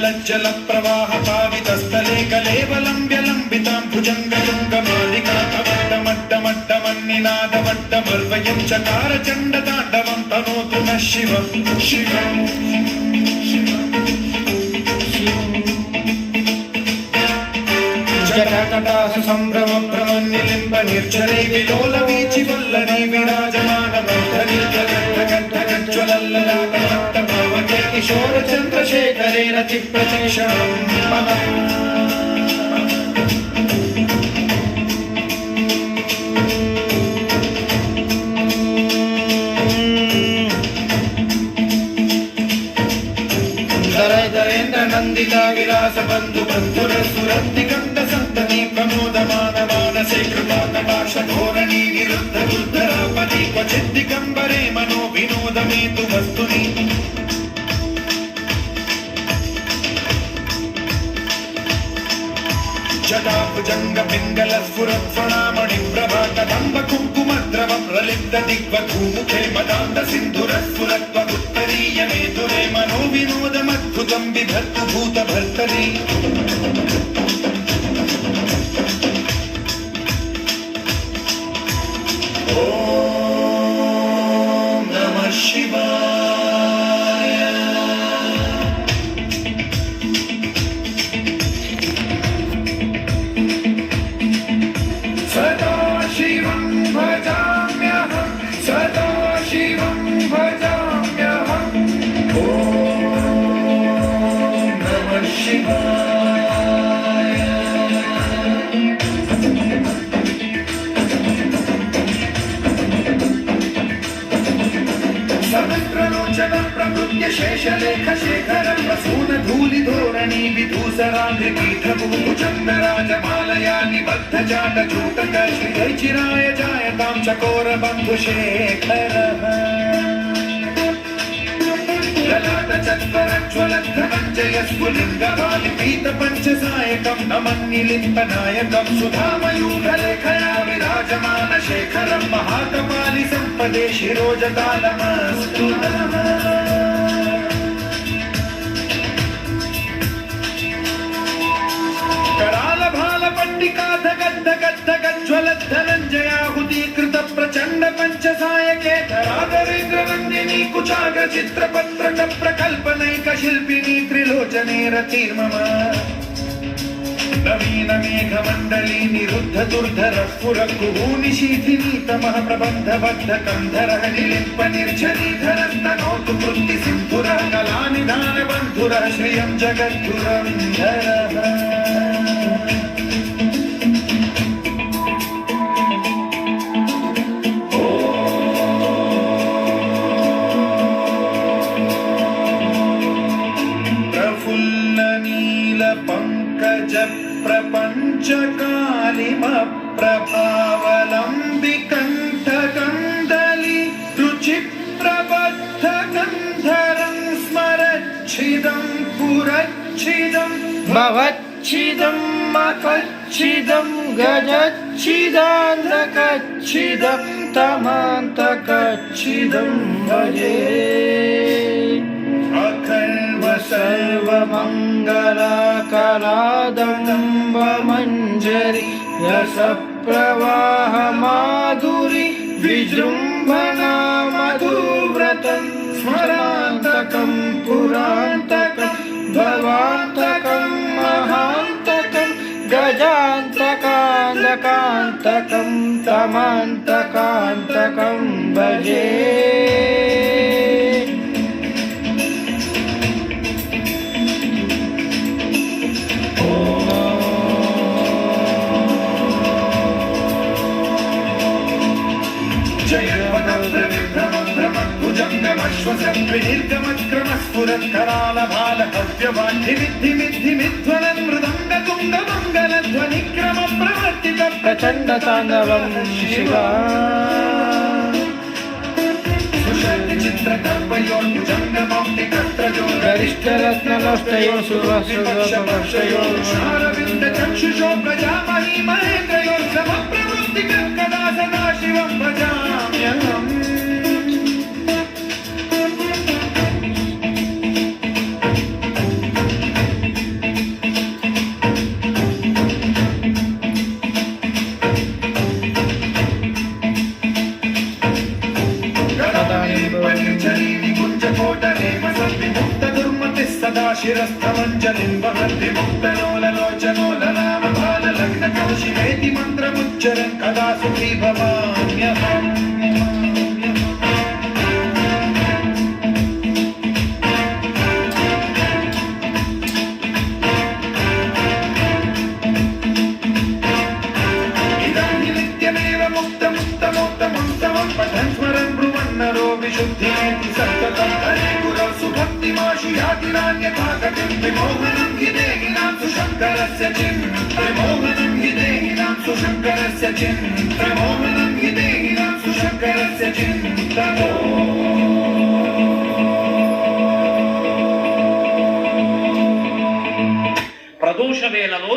गलज्जल प्रवाह पावितस्थले कलेवलम्ब्य लम्बितां भुजङ्गतुङ्गमालिकाकवट्टमट्टमट्टमन्निनादवट्टमर्वयं चकार चण्डताण्डवं तनोतु नः शिवं शिवम् जटाकटासु सम्भ्रमं भ्रमन्निलिम्ब निर्झरै विलोलवीचि वल्लरी विराजमानमौधरी जगद्भगद्भगज्ज्वलल्ललाटमट्टभावके किशोरचन्द्रशेखरे रतिप्रतिक्षणं मम नंदिता विलास बंधु बंधुर सुरदिगंत संतति प्रमोदमान मानसे कृपाकटाक्ष धोरणी निरुद्ध दुर्धरापति क्वचित् दिगंबरे मनो विनोदमेतु वस्तुनि जटाभुजंग पिंगल स्फुरत्फणामणि प्रभा कदंब कुंकुमद्रव प्रलिप्त दिग्वधूमुखे मदान्त सिंधुर स्फुरत्वगुत्तरीय मेतुरे मनो विनोदमद्भुतं बिभर्तु भूतभर्तरि ॐ नमः शिवाय सदा शिवं भजाम्यहं सदा शिवं भजाम्यहं ॐ नमः शिवाय सहस्रलोचनं प्रकृत्य शेषलेखशेखरं वसूनधूलिधोरणी विधूसराङ्घ्रिपीठभूभुजङ्गराजमालया निबद्धजाटचूटक श्रियैचिराय जायतां चकोरबन्धुशेखरः ललाटचत्वरज्ज्वलद्धमञ्जयस्फुलिङ्गवालिपीतपञ्चसायकं नमन्निलिम्बनायकं सुधामयूखलेखया विराजमानशेखरं महाकपालि सम्पदे शिरोजतालमस्तु नमः करालभालपट्टिकाधगद्धगद्धगज्ज्वलद्धनञ्जयाहुतीकृत प्रचण्ड पञ्चसायके धराधरेन्द्रनन्दिनी कुचाग्र चित्रपत्रक प्रकल्पनैक शिल्पिनी त्रिलोचने रतिर्मम नवीन मेघमण्डली निरुद्ध दुर्धर स्फुर कुहूनिशीथिनी तमः प्रबन्धबद्ध कन्धरः निलिम्प निर्झरीधरस्तनोतु कृत्ति सिन्धुरः कलानिधान बन्धुरः श्रियं जगद्गुरविन्धरः प्रभावलम्बिकण्ठकन्दली रुचिप्रबद्धगन्धरं स्मरच्छिदं पुरच्छिदं भवच्छिदं मखच्छिदं गजच्छिदान्धकच्छिदं तमान्तकच्छिदं भजे अखर्व सर्वमङ्गलाकरादम्बमञ्जरी रसप्रवाह माधुरी विजृम्भणा मधुव्रतं स्मरान्तकं पुरान्तकं भवान्तकं महान्तकं गजान्तकान्तकान्तकं तमान्तकान्तकं भजे करालभालहव्यवाढ्यविद्धिमिद्धिमिध्वनं मृदङ्गतुङ्गमङ्गलध्वनिक्रम प्रवर्तित प्रचण्डताण्डवं शिवा सुषट्चित्रकल्पयोर्भुजङ्गमौक्तिकत्रजो गरिष्ठरत्नलोष्टयो सुरसुरसमक्षयो शारविन्दचक्षुषो प्रजामहि महेन्द्रयो समप्रवृत्तिकर्कदा सदा शिवं भजाम्यहम् सदा शिरस्थमञ्जलिं वहन्ति मुक्तलोललोचनोलनामबाललग्नकौशिकेति मन्त्रमुच्चरन् कदा सुखी भवाम्यहम् पठन् स्मरन् ब्रुवन्नरो विशुद्ध्येति सन्ततं हरे गुरौ सुभक्तिमाशु यातिरान्यथा गतिं विमोहनं हि देहिनां सुशङ्करस्य विमोहनं हि देहिनां सुशङ्करस्य विमोहनं हि देहिनां सुशङ्करस्य चिन्तनो ప్రదోష వేళలో